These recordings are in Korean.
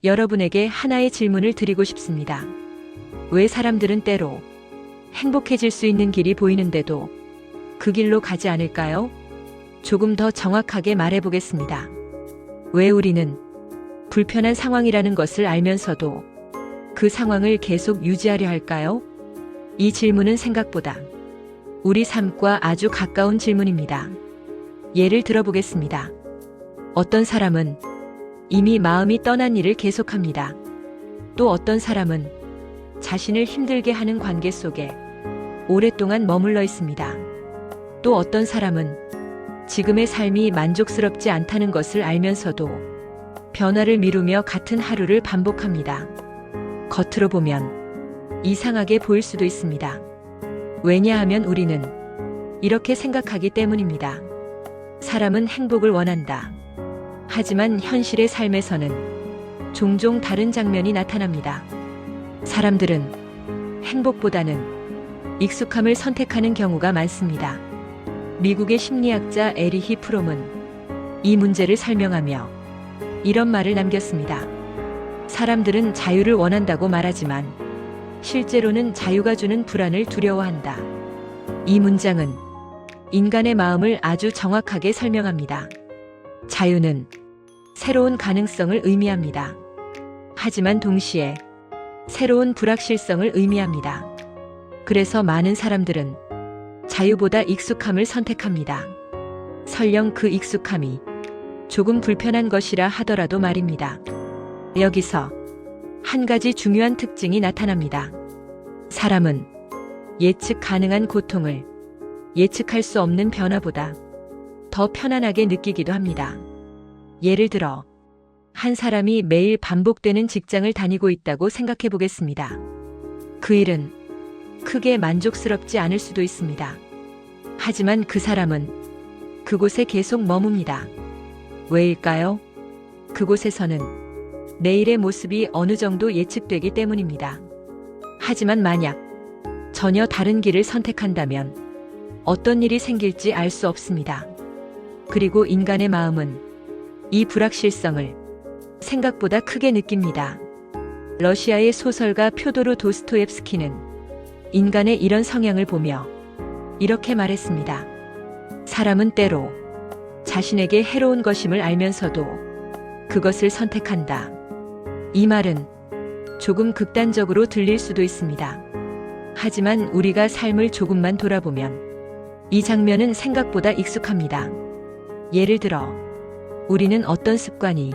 여러분에게 하나의 질문을 드리고 싶습니다. 왜 사람들은 때로 행복해질 수 있는 길이 보이는데도 그 길로 가지 않을까요? 조금 더 정확하게 말해보겠습니다. 왜 우리는 불편한 상황이라는 것을 알면서도 그 상황을 계속 유지하려 할까요? 이 질문은 생각보다 우리 삶과 아주 가까운 질문입니다. 예를 들어보겠습니다. 어떤 사람은 이미 마음이 떠난 일을 계속합니다. 또 어떤 사람은 자신을 힘들게 하는 관계 속에 오랫동안 머물러 있습니다. 또 어떤 사람은 지금의 삶이 만족스럽지 않다는 것을 알면서도 변화를 미루며 같은 하루를 반복합니다. 겉으로 보면 이상하게 보일 수도 있습니다. 왜냐하면 우리는 이렇게 생각하기 때문입니다. 사람은 행복을 원한다. 하지만 현실의 삶에서는 종종 다른 장면이 나타납니다. 사람들은 행복보다는 익숙함을 선택하는 경우가 많습니다. 미국의 심리학자 에리히 프롬은 이 문제를 설명하며 이런 말을 남겼습니다. 사람들은 자유를 원한다고 말하지만 실제로는 자유가 주는 불안을 두려워한다. 이 문장은 인간의 마음을 아주 정확하게 설명합니다. 자유는 새로운 가능성을 의미합니다. 하지만 동시에 새로운 불확실성을 의미합니다. 그래서 많은 사람들은 자유보다 익숙함을 선택합니다. 설령 그 익숙함이 조금 불편한 것이라 하더라도 말입니다. 여기서 한 가지 중요한 특징이 나타납니다. 사람은 예측 가능한 고통을 예측할 수 없는 변화보다 더 편안하게 느끼기도 합니다. 예를 들어, 한 사람이 매일 반복되는 직장을 다니고 있다고 생각해 보겠습니다. 그 일은 크게 만족스럽지 않을 수도 있습니다. 하지만 그 사람은 그곳에 계속 머뭅니다. 왜일까요? 그곳에서는 내일의 모습이 어느 정도 예측되기 때문입니다. 하지만 만약 전혀 다른 길을 선택한다면 어떤 일이 생길지 알 수 없습니다. 그리고 인간의 마음은 이 불확실성을 생각보다 크게 느낍니다. 러시아의 소설가 표도르 도스토옙스키는 인간의 이런 성향을 보며 이렇게 말했습니다. 사람은 때로 자신에게 해로운 것임을 알면서도 그것을 선택한다. 이 말은 조금 극단적으로 들릴 수도 있습니다. 하지만 우리가 삶을 조금만 돌아보면 이 장면은 생각보다 익숙합니다. 예를 들어, 우리는 어떤 습관이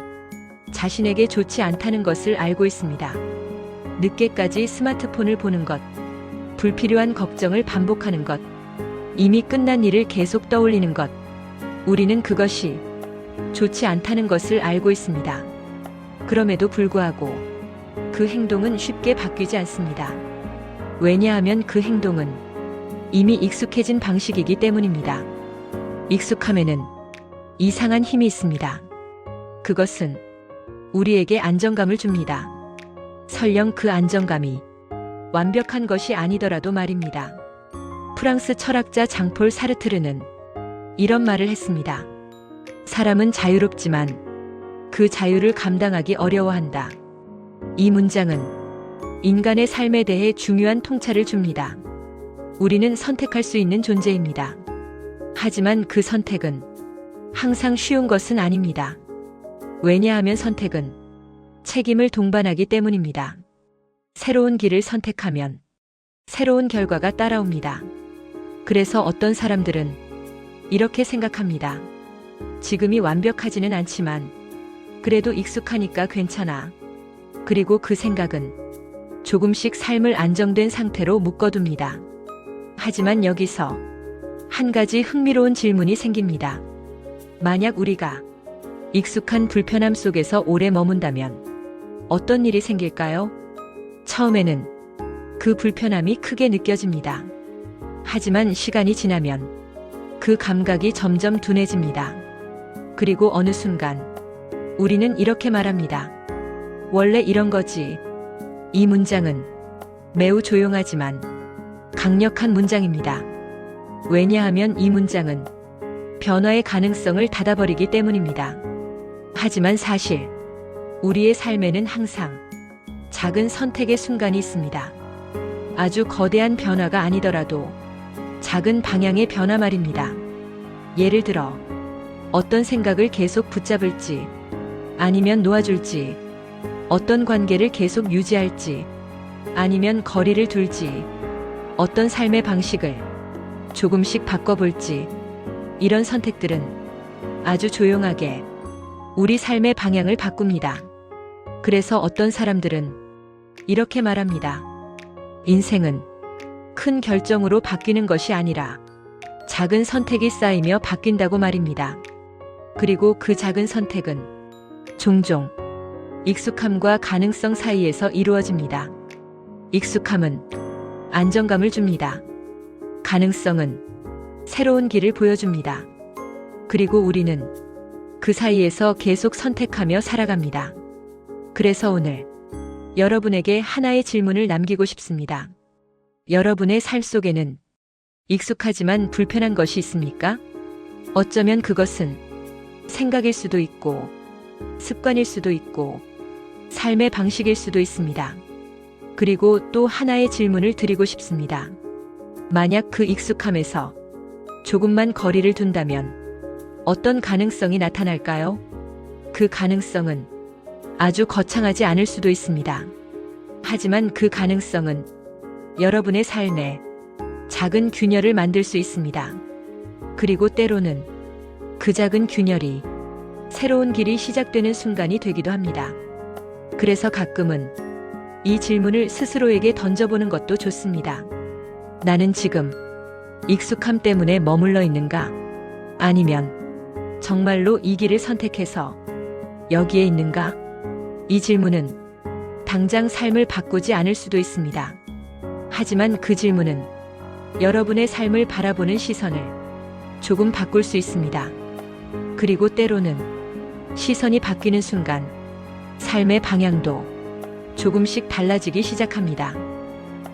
자신에게 좋지 않다는 것을 알고 있습니다. 늦게까지 스마트폰을 보는 것, 불필요한 걱정을 반복하는 것, 이미 끝난 일을 계속 떠올리는 것. 우리는 그것이 좋지 않다는 것을 알고 있습니다. 그럼에도 불구하고 그 행동은 쉽게 바뀌지 않습니다. 왜냐하면 그 행동은 이미 익숙해진 방식이기 때문입니다. 익숙함에는 이상한 힘이 있습니다. 그것은 우리에게 안정감을 줍니다. 설령 그 안정감이 완벽한 것이 아니더라도 말입니다. 프랑스 철학자 장폴 사르트르는 이런 말을 했습니다. 사람은 자유롭지만 그 자유를 감당하기 어려워한다. 이 문장은 인간의 삶에 대해 중요한 통찰을 줍니다. 우리는 선택할 수 있는 존재입니다. 하지만 그 선택은 항상 쉬운 것은 아닙니다. 왜냐하면 선택은 책임을 동반하기 때문입니다. 새로운 길을 선택하면 새로운 결과가 따라옵니다. 그래서 어떤 사람들은 이렇게 생각합니다. 지금이 완벽하지는 않지만 그래도 익숙하니까 괜찮아. 그리고 그 생각은 조금씩 삶을 안정된 상태로 묶어둡니다. 하지만 여기서 한 가지 흥미로운 질문이 생깁니다. 만약 우리가 익숙한 불편함 속에서 오래 머문다면 어떤 일이 생길까요? 처음에는 그 불편함이 크게 느껴집니다. 하지만 시간이 지나면 그 감각이 점점 둔해집니다. 그리고 어느 순간 우리는 이렇게 말합니다. 원래 이런 거지. 이 문장은 매우 조용하지만 강력한 문장입니다. 왜냐하면 이 문장은 변화의 가능성을 닫아버리기 때문입니다. 하지만 사실 우리의 삶에는 항상 작은 선택의 순간이 있습니다. 아주 거대한 변화가 아니더라도 작은 방향의 변화 말입니다. 예를 들어 어떤 생각을 계속 붙잡을지 아니면 놓아줄지, 어떤 관계를 계속 유지할지 아니면 거리를 둘지, 어떤 삶의 방식을 조금씩 바꿔볼지, 이런 선택들은 아주 조용하게 우리 삶의 방향을 바꿉니다. 그래서 어떤 사람들은 이렇게 말합니다. 인생은 큰 결정으로 바뀌는 것이 아니라 작은 선택이 쌓이며 바뀐다고 말입니다. 그리고 그 작은 선택은 종종 익숙함과 가능성 사이에서 이루어집니다. 익숙함은 안정감을 줍니다. 가능성은 새로운 길을 보여줍니다. 그리고 우리는 그 사이에서 계속 선택하며 살아갑니다. 그래서 오늘 여러분에게 하나의 질문을 남기고 싶습니다. 여러분의 삶 속에는 익숙하지만 불편한 것이 있습니까? 어쩌면 그것은 생각일 수도 있고, 습관일 수도 있고, 삶의 방식일 수도 있습니다. 그리고 또 하나의 질문을 드리고 싶습니다. 만약 그 익숙함에서 조금만 거리를 둔다면 어떤 가능성이 나타날까요? 그 가능성은 아주 거창하지 않을 수도 있습니다. 하지만 그 가능성은 여러분의 삶에 작은 균열을 만들 수 있습니다. 그리고 때로는 그 작은 균열이 새로운 길이 시작되는 순간이 되기도 합니다. 그래서 가끔은 이 질문을 스스로에게 던져보는 것도 좋습니다. 나는 지금 익숙함 때문에 머물러 있는가? 아니면 정말로 이 길을 선택해서 여기에 있는가? 이 질문은 당장 삶을 바꾸지 않을 수도 있습니다. 하지만 그 질문은 여러분의 삶을 바라보는 시선을 조금 바꿀 수 있습니다. 그리고 때로는 시선이 바뀌는 순간 삶의 방향도 조금씩 달라지기 시작합니다.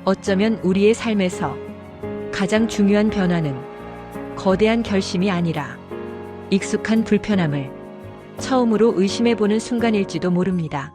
어쩌면 우리의 삶에서 가장 중요한 변화는 거대한 결심이 아니라 익숙한 불편함을 처음으로 의심해보는 순간일지도 모릅니다.